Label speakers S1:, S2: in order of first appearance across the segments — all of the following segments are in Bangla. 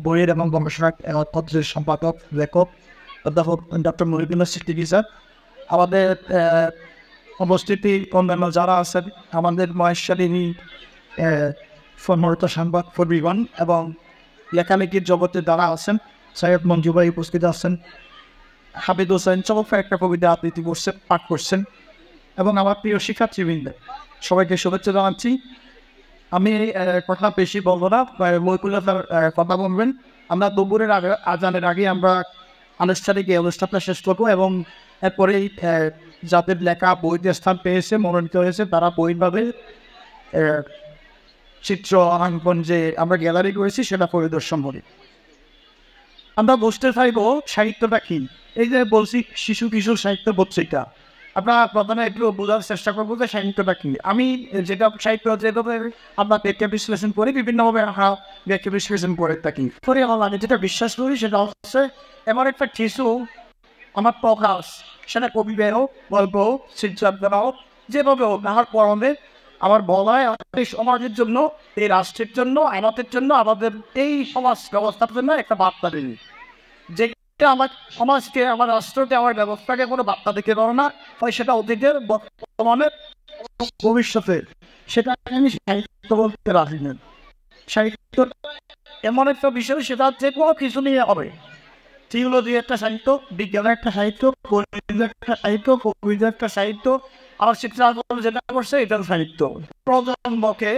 S1: বইয়ের এবং গবেষণা পত্রের সম্পাদক লেখক অধ্যাপক ডক্টর মহিউদ্দিন সিদ্দিকী স্যার, আমাদের উপস্থিতি অন্যান্য যারা আছেন, আমাদের মহেশালিনী ফর্মরত সাংবাদ ফরিবান এবং লেখালেখির জগতে যারা আছেন, সৈয়দ মঞ্জু ভাই উপস্থিত আছেন, হাবিদ হোসেন চমৎকার একটা কবিতা আবৃত্তি করছেন, পাঠ করছেন, এবং আমার প্রিয় শিক্ষার্থীবৃন্দ, সবাইকে শুভেচ্ছা জানাচ্ছি। আমি কথা বেশি বলবো না, মহিবুল্লাহ স্যার কথা বলবেন। আমরা দুপুরের আজানের আগে আমরা আনুষ্ঠানিক এই অনুষ্ঠানটা শেষ করবো এবং এরপরেই যাদের লেখা বইতে স্থান পেয়েছে, মনোনীত হয়েছে, তারা বইভাবে চিত্র অঙ্কন যে আমরা গ্যালারি করেছি সেটা পরিদর্শন করি। আমরা বুঝতে চাইবো সাহিত্যটা কি। এই যে বলছি শিশু কিশোর সাহিত্য পত্রিকা, আপনারা প্রথমে একটু বোঝার চেষ্টা করবো যে সাহিত্যটা কি। আমি যেটা সাহিত্য যেভাবে আমরা ব্যাখ্যা বিশ্লেষণ করি, বিভিন্নভাবে আমরা ব্যাখ্যা বিশ্লেষণ করে থাকি। পরে আমি যেটা বিশ্বাস করি সেটা হচ্ছে এমন একটা কিছু আমার প্রকাশ, সেটা কবিতা হোক, গল্প হোক, চিত্রাঙ্কন হোক, যেভাবে হোক, আমার পরমে আমার বলা হয় এই সমাজের জন্য, এই রাষ্ট্রের জন্য, আমাদের জন্য, আমাদের এই সমাজ ব্যবস্থার জন্য একটা বার্তা দিন, যেটা আমার সমাজকে, আমার রাষ্ট্রকে, আমার ব্যবস্থাকে কোনো বার্তা দিতে পারো না হয়, সেটা অতীতের, বর্তমানের, ভবিষ্যতের, সেটা আমি সাহিত্য বলতে রাজি নেন। সাহিত্য এমন একটা বিষয়, সেটা যে কোনো কিছু নিয়ে হবে। থিওলজি একটা সাহিত্য, বিজ্ঞানের একটা সাহিত্য, একটা সাহিত্য, কবিতার একটা সাহিত্য, আমার চিত্রাঙ্কন যেটা করছে এটার সাহিত্য। প্রজন্মকে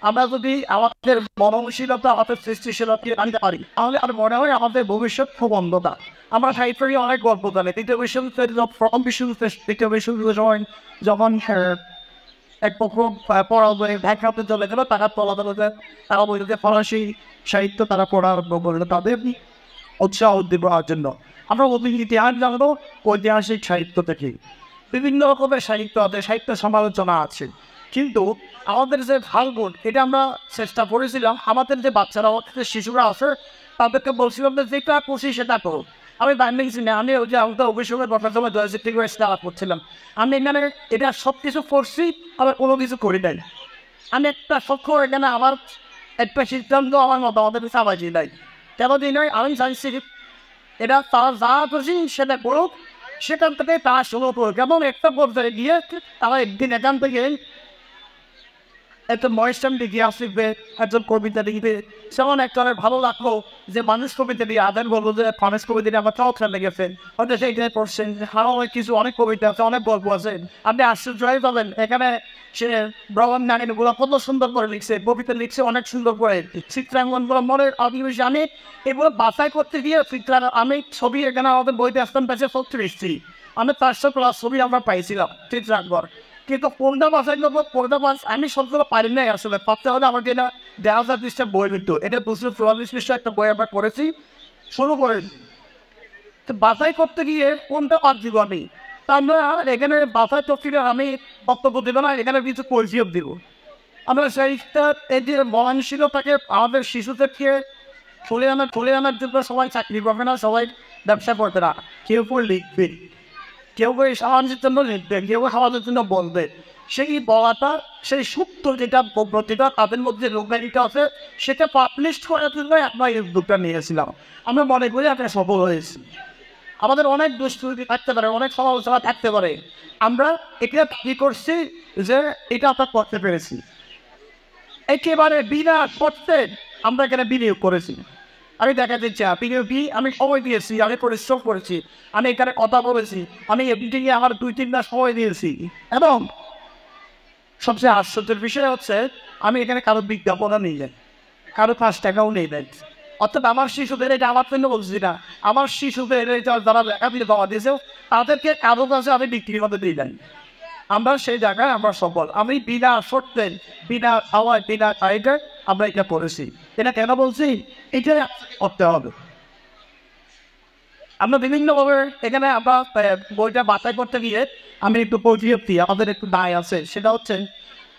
S1: আমরা যদি আমাদের মননশীলতা, আমাদের সৃষ্টিশীলতা আনতে পারি, তাহলে আর মনে হয় আমাদের ভবিষ্যৎ খুব অন্ধকার। আমরা সাহিত্যের অনেক গল্প জানি। দ্বিতীয় বিশ্বযুদ্ধের প্রথম বিশ্বযুদ্ধে, দ্বিতীয় বিশ্বযুদ্ধের সময় যখন এক পক্ষ পরাজয় ভ্যাকাতে চলে গেল, তারা তলাতলাতে তারা বলতে ফরাসি সাহিত্য তারা পড়া আরম্ভ করলো তাদের উৎসাহ দেওয়ার জন্য। আমরা ইতিহাস জানবো ঐতিহাসিক সাহিত্য থেকে, বিভিন্ন রকমের সাহিত্য আছে, সাহিত্য সমালোচনা আছে। কিন্তু আমাদের যে ভালগুণ, এটা আমরা চেষ্টা করেছিলাম আমাদের যে বাচ্চারা, আমাদের শিশুরা আছে, তাদেরকে বলছিলাম যে যেটা খুশি সেটা করো। আমি বাইরে গেছি না, আমি ওই যে আমাদের অভিষেকের বসার সময় জয়চিত্রী করে স্টার্ট করছিলাম। আমি এখানে এটা সব কিছু করছি, আবার কোনো কিছু করি নাই। আমি একটা সক্ষ, এখানে আমার একটা সিদ্ধান্ত আমার মতো আমাদের সাবাজি নাই, কেন দিন নয়। আমি চাইছি এটা তারা যা খুশি সেটা করুক, সেখান থেকে তারা শুরু করুক। এবং একটা পর্যায়ে গিয়ে তারা একদিন এখান থেকে একটা মহেশাম লিখে আসবে, একজন কবিতা লিখবে। সেমন একটা ভালো লাগলো যে মানুষ কবিতা দিয়ে আদান বলবো যে মানুষ কবিতা দিয়ে আমার চমৎকার লেগেছে, হয়তো সেইটাই পড়ছেন। আরও কিছু অনেক কবিতা আছে, অনেক গল্প আছে, আপনি আশ্চর্য হয়ে যাবেন। এখানে সে ব্রহ্মণ নারীগুলো কত সুন্দর করে লিখছে, কবিতা লিখছে অনেক সুন্দর করে, চিত্রাঙ্কনগুলো মনের অভিবেশে। আমি এগুলো বাছাই করতে গিয়ে আমি ছবি এখানে আমাদের বইতে আসতাম পেয়েছে 36টি, আমি 400+ ছবি আমরা পাইছিলাম চিত্রাঙ্কন। কিন্তু কোনটা বাছাই করবো, কোনটা আমি সবগুলো পারি নাই আসলে। ভাবতে হলে আমাকে এটা 1000 পৃষ্ঠা বই দিত, এটা 244 পৃষ্ঠা একটা বই আমরা করেছি, শুরু করেছি। তো বাছাই করতে গিয়ে কোনটা পার দিব আমি, তা আমরা এখানে বাছাই করতে গিয়ে আমি বক্তব্য দেবো না, এখানে কিছু পরিচয় দিব। আমরা সেইটা এই যে মননশীলতাকে আমাদের শিশু থেকে তুলে আনার জন্য সবাই চাকরি করবে না, সবাই ব্যবসা করবে না, কেউ করে লিখবে, কেউ করে সমাজের জন্য লিখবে, কেউ সমাজের জন্য বলবে। সেই বলাটা, সেই সুপ্ত যেটা প্রতিটা তাদের মধ্যে লোকালিটা আছে, সেটা পাবলিশ করার জন্য আমরা এই উদ্যোগটা নিয়েছিলাম। আমরা মনে করি আমরা সফল হয়েছি। আমাদের অনেক দুষ্কৃতি থাকতে পারে, অনেক সমালোচনা থাকতে পারে, আমরা এটা কি করছি যে এটা আমরা করতে পেরেছি। একেবারে বিনা করতে আমরা এখানে বিনিয়োগ করেছি। আমি দেখা দিচ্ছি আমি সময় দিয়েছি, আমি পরিশ্রম করেছি, আমি এখানে কথা বলেছি, আমি এডিটিংয়ে আমার 2-3 মাস সময় দিয়েছি। এবং সবচেয়ে আশ্চর্যের বিষয় হচ্ছে আমি এখানে কারো বিজ্ঞাপনও নিয়ে যাই, কারো 5 টাকাও নেই দেয়। অর্থাৎ আমার শিশুদের, এটা আমার জন্য বলছি না, আমার শিশুদের যারা লেখা দিয়ে জমা দিয়েছে তাদেরকে কারো কাছে আমি বিক্রি করতে দিই নাই। আমরা সেই জায়গায় আমরা সফল। আমি বিনা শর্তে, বিনা খাওয়ায়, বিনা খাইতে আমরা এটা করেছি। এটা কেন বলছি, এটা করতে হবে। আমরা বিভিন্নভাবে এখানে আমরা বইটা বাছাই করতে গিয়ে আমি একটু পরিচিতি, আমাদের একটু দায় আছে। সেটা হচ্ছে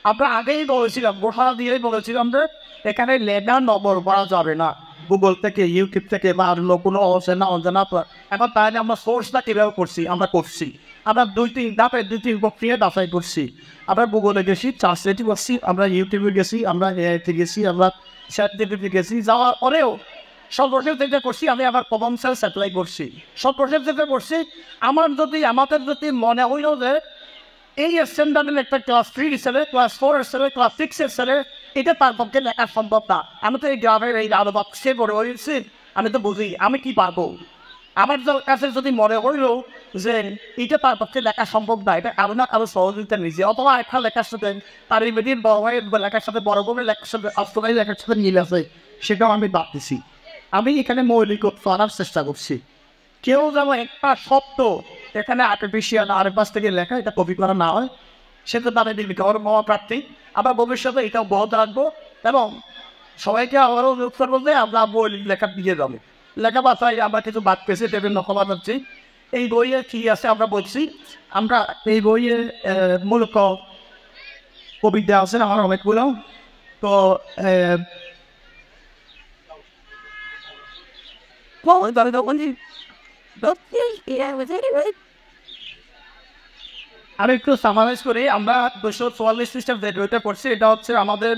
S1: আমরা আগেই বলেছিলাম, ঘোষণা দিয়েই বলেছিলাম যে এখানে লেখা নম্বর করা যাবে না গুগল থেকে, ইউটিউব থেকে বা অন্য কোনো অজানা। এখন তাহলে আমরা সোর্সটা কীভাবে করছি, আমরা করছি। আমরা 2-3 ধাপে 2-3 প্রক্রিয়া বাছাই করছি। আমরা গুগলে গেছি, ট্রান্সলেট করছি, আমরা ইউটিউবে গেছি, আমরা এআইতে গেছি, আমরা চ্যাটজিপিটিতে গেছি। যাওয়ার পরেও সর্বশেষ যেটা করছি আমি আমার কমন সেন্স অ্যাপ্লাই করছি। সর্বশেষ যেটা করছি আমাদের যদি মনে হইল যে এই স্ট্যান্ডার্ডের একটা ক্লাস 3 হিসেবে, ক্লাস 4 হিসেবে, ক্লাস 6 হিসেবে এটা তার পক্ষে লেখা সম্ভব না। আমি তো এই গ্রামের এই আলোবাদ সে বড় হয়েছি, আমি তো বুঝি আমি কি পারবো। আমার কাছে যদি মনে হইল যে এটা তার পক্ষে লেখা সম্ভব না, এটা কারো না কারো সহযোগিতা নিজে অথবা একটা লেখার সাথে তার ইমিডিয়েট বড় ভাইয়ের লেখার সাথে বড় বোনের লেখার সাথে অস্তকারী লেখার সাথে মিল আছে, সেটাও আমি বাদ দিছি। আমি এখানে মৌলিকত্ব আনার চেষ্টা করছি। কেউ যেন একটা শব্দ এখানে আর্টিফিশিয়াল আরেকপাশ থেকে লেখা এটা কপি করা না হয়, সেটা তাদের নির্মিত হওয়ার মহাপ্রার্থী। আমরা ভবিষ্যতে এটাও বহত রাখবো এবং সবাইকে আবারও উত্তর বলতে আমরা বই লেখা দিয়ে যাবো। লেখা বাসায় আমরা কিছু বাদ পেয়েছি, টেবিল নকলা যাচ্ছি। এই বইয়ে কী আছে আমরা বলছি। আমরা এই বইয়ে মূলত কবিতা আছে আমার অনেকগুলো। তো আমি একটু সামারাইজ করি। আমরা 244 পৃষ্ঠার যে বইটা পড়ছি এটা হচ্ছে আমাদের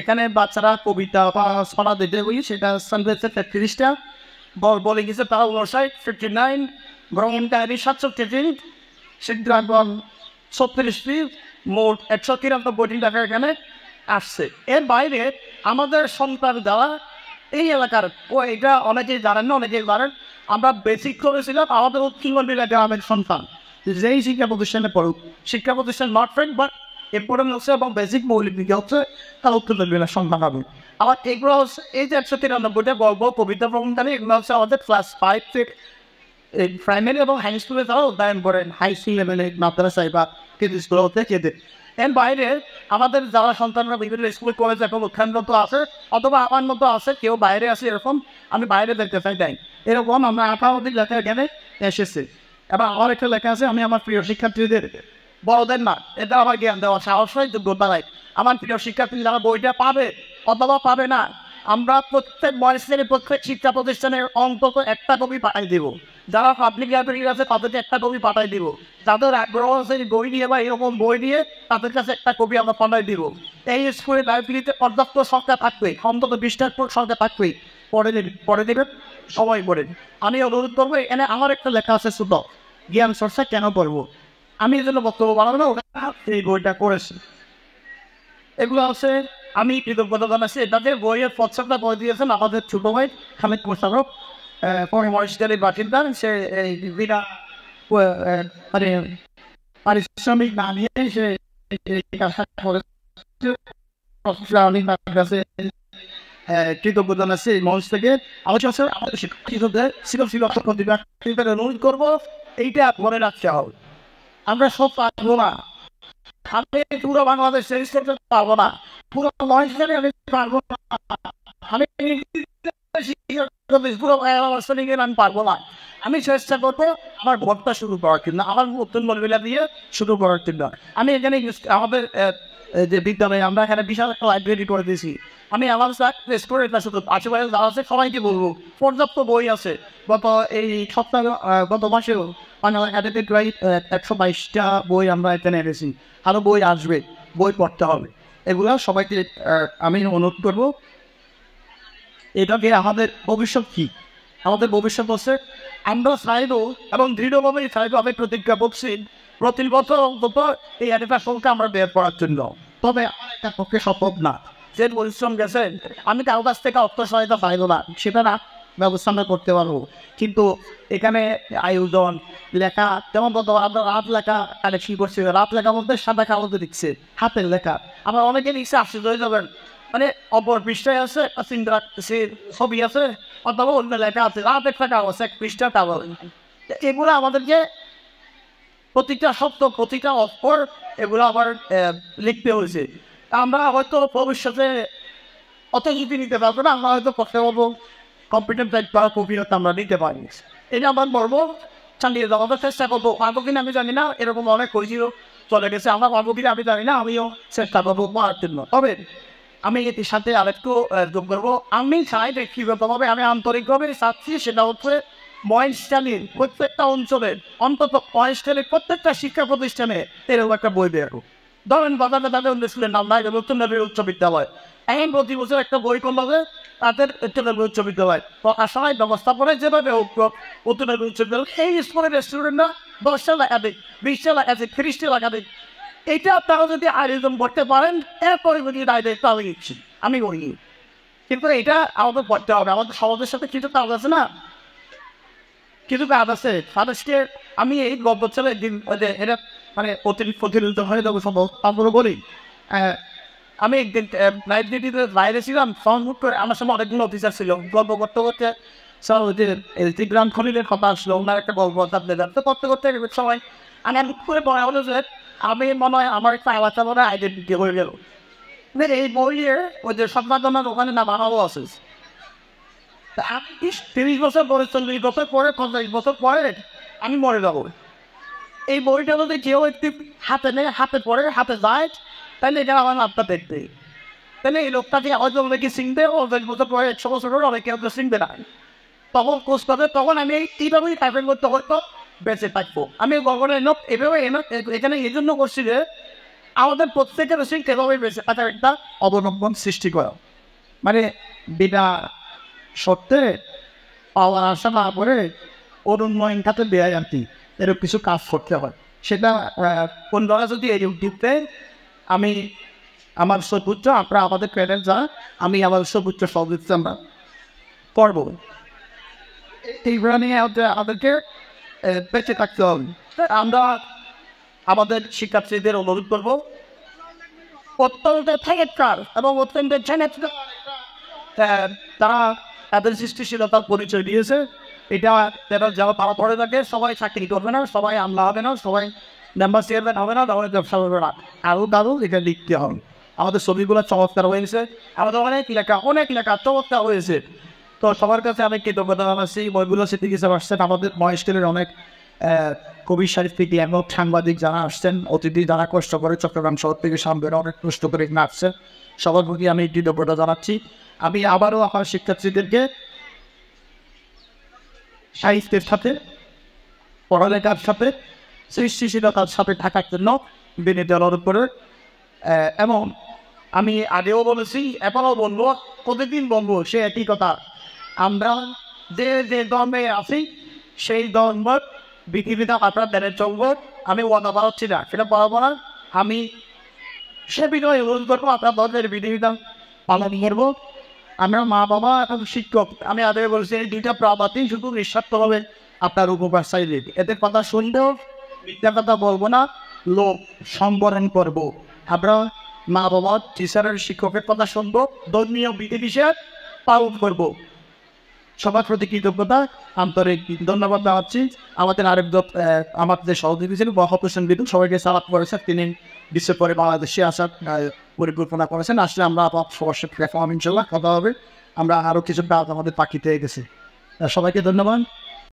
S1: এখানে বাচ্চারা কবিতা বা ছড়া দিতে বই, সেটা সানডেসে 33টা, বলে গেছে তারা 59, ভ্রমণ কাহিনী 67, সিদ্ধান্তন 36, মোট 193 টাকা এখানে আসছে। এর বাইরে আমাদের সন্তান দ্বারা এই এলাকার এটা অনেকেই জানেন না, অনেকেই জানেন আমরা বেসিক করেছিলাম আমাদের উৎকীর্ণ গ্রামের সন্তান যেই শিক্ষা প্রতিষ্ঠানে পড়ুক, শিক্ষা প্রতিষ্ঠান নট ফ্রেন্ড বাট ইম্পর্টেন্ট হচ্ছে এবং বেসিক মৌলিক দিকে হচ্ছে তার উৎকীর্ণ সন্তান হবে। আবার এগুলো হচ্ছে এই যে 193টা গল্প কবিতা ভ্রমণকারী, এগুলো হচ্ছে আমাদের ক্লাস 5 থেকে প্রাইমারি এবং হাই স্কুলে তারা অধ্যয়ন করেন, হাই স্কুল লেভেলে মাদ্রাসায় বা কেন্দ্র স্কুল হতে কেঁদে। এর বাইরে আমাদের যারা সন্তানরা বিভিন্ন স্কুল কলেজ এখন উত্থানরত আছে অথবা আমার মতো আছে, কেউ বাইরে আছে, এরকম আমি বাইরে দেখতে চাই তাই এরকম আমরা 18 লেখা এখানে এসেছে। এবং আমার একটা লেখা আছে, আমি আমার প্রিয় শিক্ষার্থীদের, বড়দের না, এটা আমার জ্ঞান দেওয়া সাহসই যোগ্যতা নাই। আমার প্রিয় শিক্ষার্থী যারা বইটা পাবে অথবা পাবে না, আমরা প্রত্যেক বয়সের প্রত্যেক শিক্ষা প্রতিষ্ঠানের অন্তত একটা কপি পাঠাই দেবো। যারা পাবলিক লাইব্রেরি আছে তাদেরকে একটা কপি পাঠাই দিব। যাদের আগ্রহ আছে বই নিয়ে বা এরকম বই নিয়ে তাদের কাছে একটা কপি আমরা পাঠাই দিব। এই স্কুলের লাইব্রেরিতে পর্যাপ্ত সংখ্যা থাকবে, অন্তত 20টার সংখ্যা থাকবে, পরে দেবেন সবাই পড়ে। আমি অনুরোধ করবো, এখানে আমার একটা লেখা আছে ছোট, জ্ঞান চর্চা কেন করবো। আমি এই জন্য বক্তব্য বানাবো এই বইটা করেছি। এগুলো হচ্ছে আমি কৃতজ্ঞতা জানাচ্ছি। তাদের বইয়ের প্রচ্ছদটা বই দিয়েছেন আমাদের ছোট ভাই খালেদ মোশাররফ, পরে মহেশখালীর বাসিন্দা। সে বিনা মানে পারিশ্রমিক না নিয়ে সে কাছে কৃতজ্ঞতা জানাচ্ছি মঞ্চ থেকে। আমাদের শিক্ষকদের অনুরোধ করবো এইটা মনে রাখতে হবে। আমরা সব পারবো না, আমি পুরো বাংলাদেশ পারবো না, পুরো মহেশখালী আমি পারবো না, আমি আমি পারবো না। আমি চেষ্টা করবো আমার ভোটটা শুরু করার জন্য, আমার নতুন মহিলা দিয়ে শুরু করার জন্য। আমি এখানে আমাদের যে বিদ্যালয়ে আমরা এখানে বিশাল একটা লাইব্রেরি করে দিয়েছি। আমি আমার স্টুডেন্টরা শুধু আশেপাশে যারা আছে সবাইকে বলবো পর্যাপ্ত বই আছে। এই সপ্তাহে গত মাসেও বাংলা একাডেমিক প্রায় 122টা বই আমরা এখানে এনেছি। আরও বই আসবে, বই পড়তে হবে। এগুলো সবাইকে আমি অনুরোধ করবো। এটাকে আমাদের ভবিষ্যৎ কী, আমাদের ভবিষ্যৎ হচ্ছে আমরা চাইবো এবং দৃঢ়ভাবেই চাইবো, আমি প্রতিজ্ঞা করছি প্রতি বছর অন্তত এই একটা সংখ্যা আমরা বের করার জন্য। তবে আমার একটা পক্ষে সম্ভব না, যে পরিশ্রম গেছেন আমি কারো কাছ থেকে অর্থ সহায়তা পাইব না, সেটা না ব্যবস্থা আমরা করতে পারবো। কিন্তু এখানে আয়োজন লেখা যেমন আমরা রাত লেখা কালেকশন করছি, রাত লেখা বলতে সাদা কাগজে লিখছে, হাতের লেখা। আমরা অনেকে লিখছে, আশ্চর্য হয়ে যাবেন, মানে অপর পৃষ্ঠায় আছে সে ছবি আছে অথবা অন্য লেখা আছে, রাত একটা কাগজ, এক পৃষ্ঠা কাগজ। এগুলো আমাদেরকে প্রতিটা শব্দ প্রতিটা অক্ষর এগুলো আবার লিখতে হয়েছে। আমরা হয়তো ভবিষ্যতে অত যদি নিতে পারবো না, আমরা হয়তো কথা বলবো কম্পিউটার টাইপ বা কপিটা আমরা নিতে পারি। এটা আমার বলবো চালিয়ে যাওয়ার চেষ্টা করবো। পারবো কিনা আমি জানি না, এরকম অনেক হয়েছিল চলে গেছে, আমরা পারবো কিনা আমি জানি না, আমিও চেষ্টা করবো পাওয়ার জন্য। তবে আমি এটির সাথে আরেকটু যোগ করবো, আমি চাই ব্যক্তিগতভাবে আমি আন্তরিকভাবে চাচ্ছি, সেটা হচ্ছে মহেশখালীর প্রত্যেকটা অঞ্চলের অন্তত মহেশখালীর প্রত্যেকটা শিক্ষা প্রতিষ্ঠানে এরকম একটা বই বের হোক। ধরেন বাজারে তাদের অন্য স্কুলের নাম নাই, নতুন নবীর উচ্চ বিদ্যালয় এখন প্রতি বছর একটা বই করলে তাদের উচ্চতর উচ্চ বিদ্যালয় প্রকাশনায় ব্যবস্থাপনায় যেভাবে উত্তরের উচ্চ বিদ্যালয় এই স্কুলের রেস্টুরেন্টরা 10টা টাকা দিক 20টা টাকা দিক 30টা টাকা দিক এটা আপনারা যদি আয়োজন করতে পারেন এরপরে যদি দায়িত্ব আমি দিচ্ছি আমি করি কিন্তু এটা আমাদের করতে হবে আমাদের সমাজের সাথে কিছু কাজ আছে না কিছু কাজ আছে মানুষকে আমি এই গল্প ছেলে দিন এটা মানে প্রতিনিধিত্ব হয়ে যাবো সম্ভব আমরা বলি আমি একদিন লাইব্রেরিতে বাইরে ছিলাম ফোন করে আমার সময় অনেকগুলো অফিসার ছিল গল্প করতে করতে গ্রাম খলিলের কথা আসলো ওনার একটা গল্প করতে করতে সবাই আমি মুখ করে পড়া হলো যে আমি মনে হয় আমার একটা আলাদা মনে আইডেন্টিটি হয়ে গেল এই বইয়ের ওই যে সম্পাদনার ওখানে না বানাবো আছে 30 বছর পরে 40 বছর পরে 50 বছর পরে আমি মরে যাবো এই বইটা যদি কেউ একটি হাতে নেয় হাতে পড়ে হাতে যায় তাহলে এটা আমার নামটা দেখতে তাহলে এই লোকটাকে হয়তো অনেকে চিনবে 50 বছর পরে 100 বছর পরে অনেকে হয়তো চিনবে না তখন খোঁজ পাবে তখন আমি এইভাবেই টাইপের করতে হয়তো বেঁচে থাকবো আমি গগনের লোক এভাবে এখানে এই জন্য করছি যে আমাদের প্রত্যেকের এভাবে বেঁচে থাকার একটা অবলম্বন সৃষ্টি করা মানে বিনা সত্ত্বে পাওয়ার আশা না করে অনুন্নয়ন খাতে দেয় আর কি এরকম কিছু কাজ করতে হয় সেটা কোনরা যদি এই ইউটিউবে আমি আমার সর্বোচ্চ আমরা আমাদের প্যানেল যা আমি আমার সর্বোচ্চ সহযোগিতা আমরা করবো এইগুলো নিয়ে আমাদেরকে বেঁচে থাকতে হবে আমরা আমাদের শিক্ষার্থীদের অনুরোধ করবো অত্যন্ত থাকেকার এবং অত্যন্ত তারা তাদের সৃষ্টিশীলতার পরিচয় দিয়েছে এটা তারা যারা তারা পড়ে থাকে সবাই চাকরি করবে না সবাই আমলা হবে না সবাই মেম্বার চেয়ারম্যান হবে না তাহলে ব্যবসা করবে না আরও কারো এটা লিখতে হবে আমাদের ছবিগুলো চমৎকার হয়েছে আমাদের অনেক লেখা চমৎকার হয়েছে তো সবার কাছে আমি কৃতজ্ঞতা জানাচ্ছি বইগুলো সেটি কিছু আসছেন আমাদের মহেশখালীর অনেক কবি সাহিত্যিক লেখক সাংবাদিক যারা আসছেন অতিথি যারা কষ্ট করে চট্টগ্রাম শহর থেকে সামনে অনেক কষ্ট করে আসছেন সবার প্রতি আমি কৃতজ্ঞতা জানাচ্ছি আমি আবারও আমার শিক্ষার্থীদেরকে সাহিত্যের সাথে পড়ালেখার সাথে সৃষ্টিশীলতার সাথে থাকার জন্য বিনীত অনুরোধ করে এবং আমি আগেও বলেছি এখনও বলবো প্রতিদিন বলবো সে একই কথা আমরা যে যে ধর্মে আছি সেই ধর্ম বিধিবিধান আপনার মেনে চলবো আমি ওয়াদা বাড়াচ্ছি না সেটা বলবো না আমি সে বিষয়ে অনুরোধ করবো আপনার ধর্মের বিধিবিধান পালন করবো আমরা মা বাবা এবং শিক্ষক আমি আগে বলছি এই দুইটা প্রাপাতি শুধু নিঃস্বার্থভাবে আপনার উপকার চাইলে এদের কথা শুনলেও মিথ্যা কথা বলবো না লোক সম্বরণ করবো আমরা মা বাবা টিচারের শিক্ষকের কথা শুনবো ধর্মীয় বিধিনিষেধ পালন করবো সবার প্রতি কৃতজ্ঞতা আন্তরিক ধন্যবাদ জানাচ্ছি আমাদের আরেকজন আমাদের সহযোগী ছিলেন ওয়াহাব হোসেন বিদু সবাইকে সালাত করেছেন তিনি বিশ্বের পরে বাংলাদেশে আসার পরিকল্পনা করেছেন আসলে আমরা সবার সাথে ইনশাল্লাহ কথা হবে আমরা আরও কিছু কাজ আমাদের পাখিতে গেছি সবাইকে ধন্যবাদ